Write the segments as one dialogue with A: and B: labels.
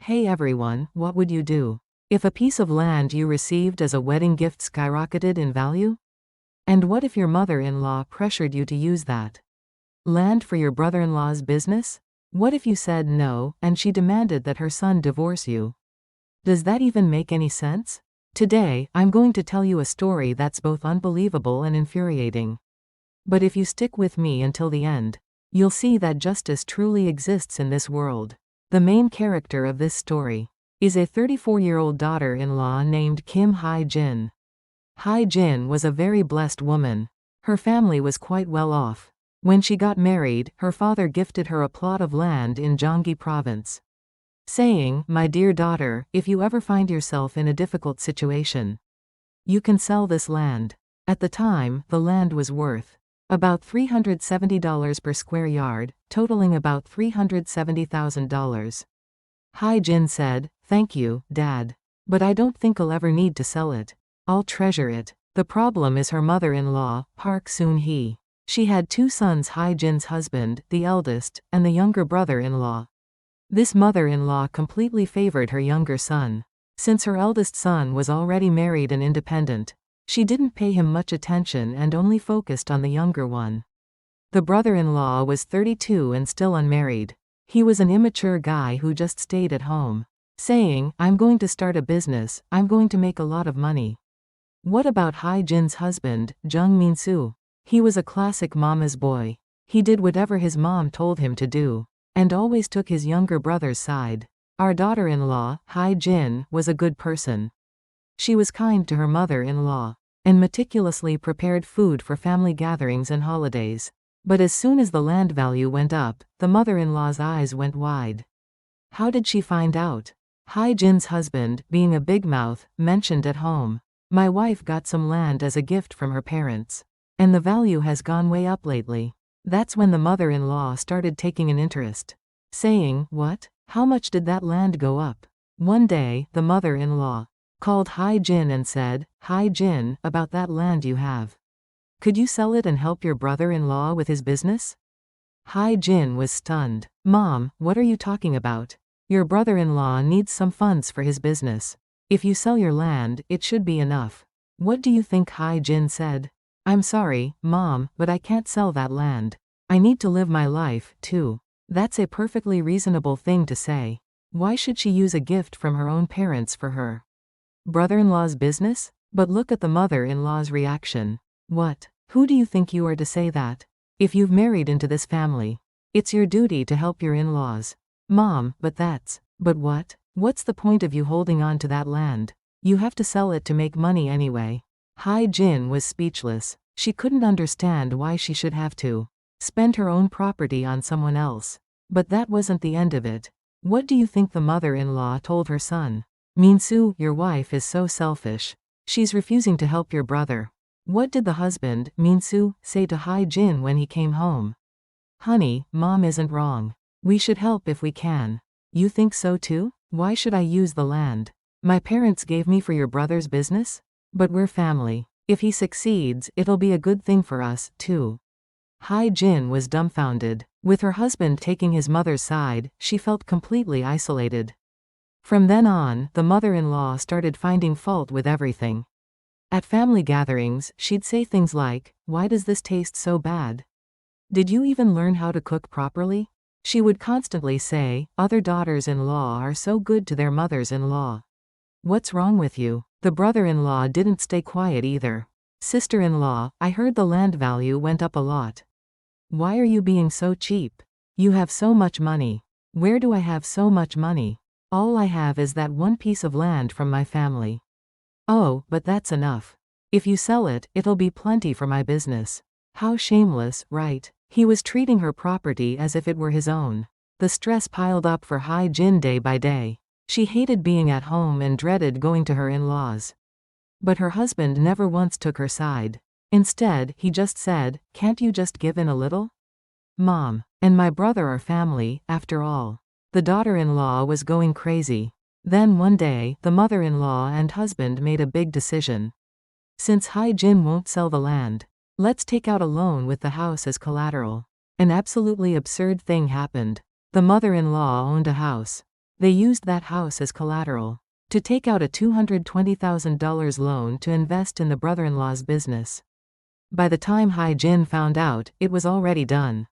A: Hey everyone, what would you do if a piece of land you received as a wedding gift skyrocketed in value? And what if your mother-in-law pressured you to use that land for your brother-in-law's business? What if you said no, and she demanded that her son divorce you? Does that even make any sense? Today, I'm going to tell you a story that's both unbelievable and infuriating. But if you stick with me until the end, you'll see that justice truly exists in this world. The main character of this story is a 34-year-old daughter-in-law named Kim Hae-jin. Hae-jin was a very blessed woman. Her family was quite well off. When she got married, her father gifted her a plot of land in Gyeonggi Province, saying, "My dear daughter, if you ever find yourself in a difficult situation, you can sell this land." At the time, the land was worth about $370 per square yard, totaling about $370,000. Hae-jin said, "Thank you, Dad. But I don't think I'll ever need to sell it. I'll treasure it." The problem is her mother-in-law, Park Soon-hee. She had two sons, Hae-jin's husband, the eldest, and the younger brother-in-law. This mother-in-law completely favored her younger son. Since her eldest son was already married and independent, she didn't pay him much attention and only focused on the younger one. The brother-in-law was 32 and still unmarried. He was an immature guy who just stayed at home, saying, "I'm going to start a business, I'm going to make a lot of money." What about Hae-jin's husband, Jung Min-soo? He was a classic mama's boy. He did whatever his mom told him to do, and always took his younger brother's side. Our daughter-in-law, Hae-jin, was a good person. She was kind to her mother-in-law, and meticulously prepared food for family gatherings and holidays. But as soon as the land value went up, the mother-in-law's eyes went wide. How did she find out? Hae-jin's husband, being a big mouth, mentioned at home, "My wife got some land as a gift from her parents, and the value has gone way up lately." That's when the mother-in-law started taking an interest, saying, "What? How much did that land go up?" One day, the mother-in-law called Hae-jin and said, "Hae-jin, about that land you have. Could you sell it and help your brother-in-law with his business?" Hae-jin was stunned. "Mom, what are you talking about? Your brother-in-law needs some funds for his business. If you sell your land, it should be enough." What do you think Hae-jin said? "I'm sorry, Mom, but I can't sell that land. I need to live my life, too." That's a perfectly reasonable thing to say. Why should she use a gift from her own parents for her brother-in-law's business? But look at the mother-in-law's reaction. "What? Who do you think you are to say that? If you've married into this family, it's your duty to help your in-laws." "Mom, but what? What's the point of you holding on to that land? You have to sell it to make money anyway." Hae-jin was speechless. She couldn't understand why she should have to spend her own property on someone else. But that wasn't the end of it. What do you think the mother-in-law told her son? "Min-soo, your wife is so selfish. She's refusing to help your brother." What did the husband, Min-soo, say to Hae-jin when he came home? "Honey, Mom isn't wrong. We should help if we can." "You think so too? Why should I use the land my parents gave me for your brother's business? But we're family. If he succeeds, it'll be a good thing for us, too." Hae-jin was dumbfounded. With her husband taking his mother's side, she felt completely isolated. From then on, the mother-in-law started finding fault with everything. At family gatherings, she'd say things like, "Why does this taste so bad? Did you even learn how to cook properly?" She would constantly say, "Other daughters-in-law are so good to their mothers-in-law. What's wrong with you?" The brother-in-law didn't stay quiet either. "Sister-in-law, I heard the land value went up a lot. Why are you being so cheap? You have so much money." "Where do I have so much money? All I have is that one piece of land from my family." "Oh, but that's enough. If you sell it, it'll be plenty for my business." How shameless, right? He was treating her property as if it were his own. The stress piled up for Hae-jin day by day. She hated being at home and dreaded going to her in-laws. But her husband never once took her side. Instead, he just said, "Can't you just give in a little? Mom and my brother are family, after all." The daughter-in-law was going crazy. Then one day, the mother-in-law and husband made a big decision. "Since Hae-jin won't sell the land, let's take out a loan with the house as collateral." An absolutely absurd thing happened. The mother-in-law owned a house. They used that house as collateral to take out a $220,000 loan to invest in the brother-in-law's business. By the time Hai-jin found out, it was already done.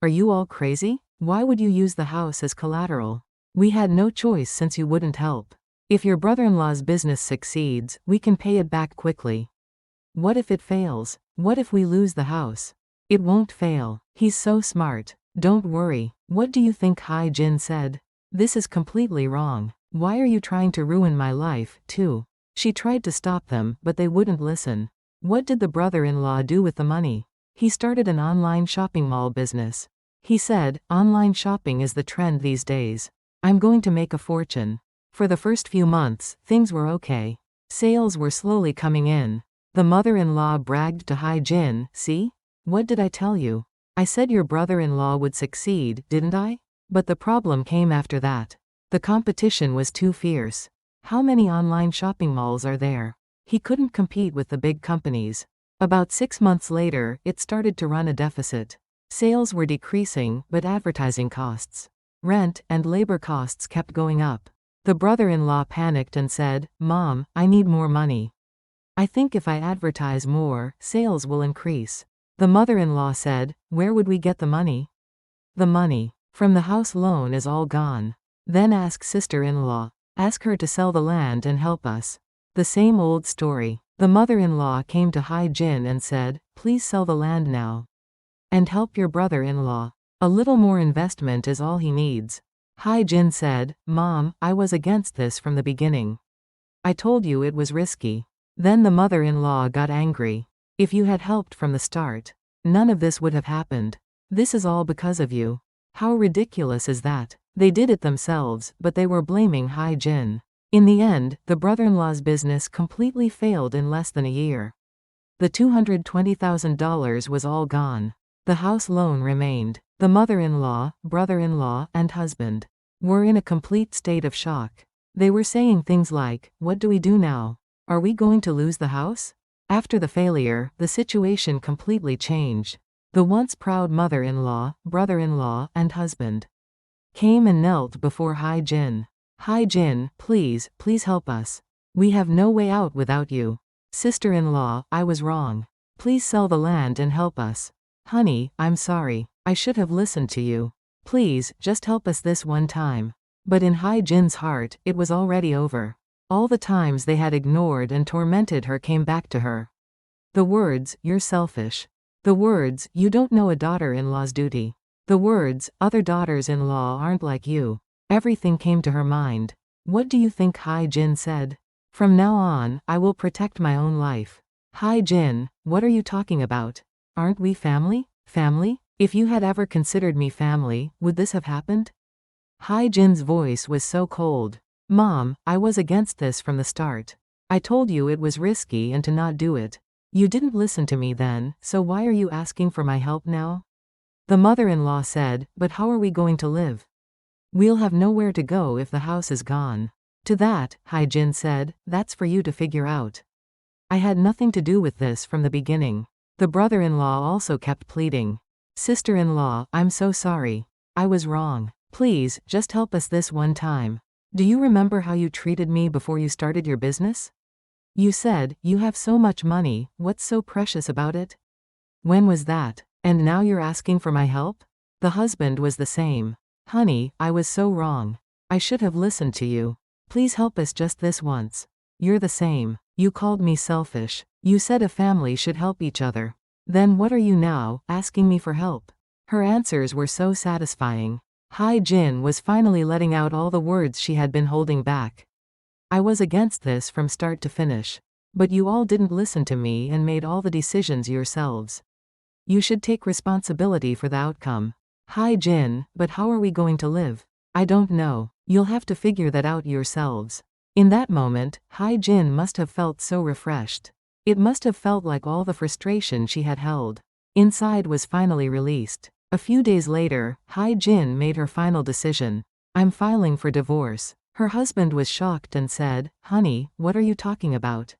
A: Are you all crazy? Why would you use the house as collateral? We had no choice since you wouldn't help. If your brother-in-law's business succeeds, we can pay it back quickly. What if it fails? What if we lose the house? It won't fail. He's so smart. Don't worry. What do you think Hai-jin said? This is completely wrong. Why are you trying to ruin my life, too? She tried to stop them, but they wouldn't listen. What did the brother-in-law do with the money? He started an online shopping mall business. He said, online shopping is the trend these days. I'm going to make a fortune. For the first few months, things were okay. Sales were slowly coming in. The mother-in-law bragged to Hai-jin, see? What did I tell you? I said your brother-in-law would succeed, didn't I? But the problem came after that. The competition was too fierce. How many online shopping malls are there? He couldn't compete with the big companies. About 6 months later, it started to run a deficit. Sales were decreasing, but advertising costs, rent, and labor costs kept going up. The brother-in-law panicked and said, Mom, I need more money. I think if I advertise more, sales will increase. The mother-in-law said, where would we get the money? The money from the house loan is all gone. Then ask sister-in-law. Ask her to sell the land and help us. The same old story. The mother-in-law came to Hai-jin and said, please sell the land now. And help your brother-in-law. A little more investment is all he needs. Hai-jin said, Mom, I was against this from the beginning. I told you it was risky. Then the mother-in-law got angry. If you had helped from the start, none of this would have happened. This is all because of you. How ridiculous is that? They did it themselves, but they were blaming Hai-jin. In the end, the brother-in-law's business completely failed in less than a year. The $220,000 was all gone. The house loan remained. The mother-in-law, brother-in-law, and husband were in a complete state of shock. They were saying things like, what do we do now? Are we going to lose the house? After the failure, the situation completely changed. The once proud mother-in-law, brother-in-law, and husband came and knelt before Hai-jin. Hai-jin, please, please help us. We have no way out without you. Sister-in-law, I was wrong. Please sell the land and help us. Honey, I'm sorry. I should have listened to you. Please, just help us this one time. But in Hai-jin's heart, it was already over. All the times they had ignored and tormented her came back to her. The words, you're selfish. The words, you don't know a daughter-in-law's duty. The words, other daughters-in-law aren't like you. Everything came to her mind. What do you think Hai-jin said? From now on, I will protect my own life. Hai-jin, what are you talking about? Aren't we family? Family? If you had ever considered me family, would this have happened? Hai-jin's voice was so cold. Mom, I was against this from the start. I told you it was risky and to not do it. You didn't listen to me then, so why are you asking for my help now? The mother-in-law said, but how are we going to live? We'll have nowhere to go if the house is gone. To that, Hai-jin said, that's for you to figure out. I had nothing to do with this from the beginning. The brother-in-law also kept pleading. Sister-in-law, I'm so sorry. I was wrong. Please, just help us this one time. Do you remember how you treated me before you started your business? You said, you have so much money, what's so precious about it? When was that? And now you're asking for my help? The husband was the same. Honey, I was so wrong. I should have listened to you. Please help us just this once. You're the same. You called me selfish. You said a family should help each other. Then what are you now, asking me for help? Her answers were so satisfying. Hai-jin was finally letting out all the words she had been holding back. I was against this from start to finish. But you all didn't listen to me and made all the decisions yourselves. You should take responsibility for the outcome. Hai-jin, but how are we going to live? I don't know. You'll have to figure that out yourselves. In that moment, Hai-jin must have felt so refreshed. It must have felt like all the frustration she had held inside was finally released. A few days later, Hai-jin made her final decision. I'm filing for divorce. Her husband was shocked and said, Honey, what are you talking about?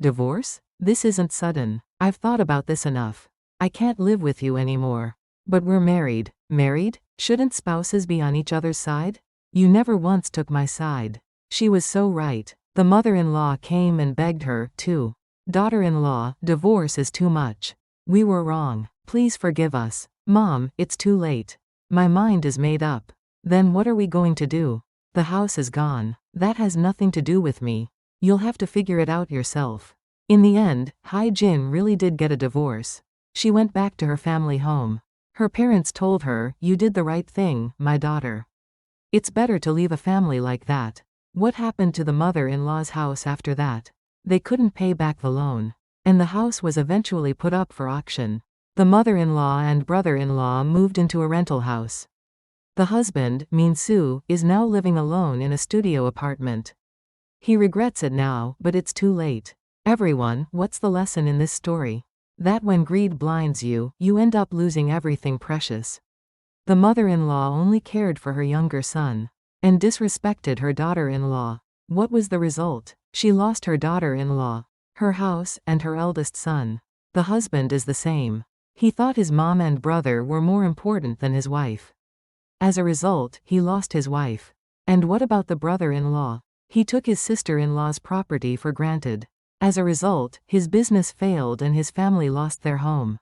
A: Divorce? This isn't sudden. I've thought about this enough. I can't live with you anymore. But we're married. Married? Shouldn't spouses be on each other's side? You never once took my side. She was so right. The mother-in-law came and begged her, too. Daughter-in-law, divorce is too much. We were wrong. Please forgive us. Mom, it's too late. My mind is made up. Then what are we going to do? The house is gone. That has nothing to do with me. You'll have to figure it out yourself. In the end, Hai-jin really did get a divorce. She went back to her family home. Her parents told her, "You did the right thing, my daughter. It's better to leave a family like that." What happened to the mother-in-law's house after that? They couldn't pay back the loan. And the house was eventually put up for auction. The mother-in-law and brother-in-law moved into a rental house. The husband, Min-soo, is now living alone in a studio apartment. He regrets it now, but it's too late. Everyone, what's the lesson in this story? That when greed blinds you, you end up losing everything precious. The mother-in-law only cared for her younger son and disrespected her daughter-in-law. What was the result? She lost her daughter-in-law, her house, and her eldest son. The husband is the same. He thought his mom and brother were more important than his wife. As a result, he lost his wife. And what about the brother-in-law? He took his sister-in-law's property for granted. As a result, his business failed and his family lost their home.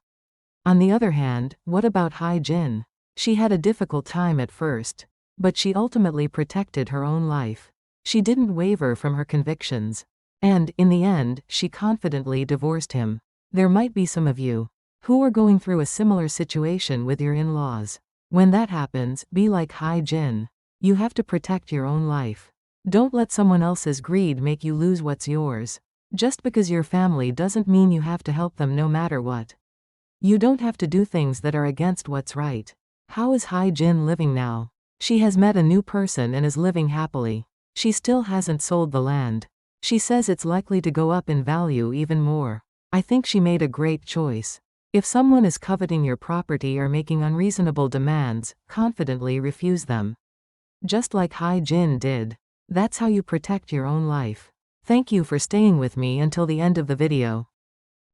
A: On the other hand, what about Hai-jin? She had a difficult time at first, but she ultimately protected her own life. She didn't waver from her convictions. And, in the end, she confidently divorced him. There might be some of you who are going through a similar situation with your in-laws. When that happens, be like Hai-jin. You have to protect your own life. Don't let someone else's greed make you lose what's yours. Just because your family doesn't mean you have to help them no matter what. You don't have to do things that are against what's right. How is Hai-jin living now? She has met a new person and is living happily. She still hasn't sold the land. She says it's likely to go up in value even more. I think she made a great choice. If someone is coveting your property or making unreasonable demands, confidently refuse them. Just like Hai-jin did. That's how you protect your own life. Thank you for staying with me until the end of the video.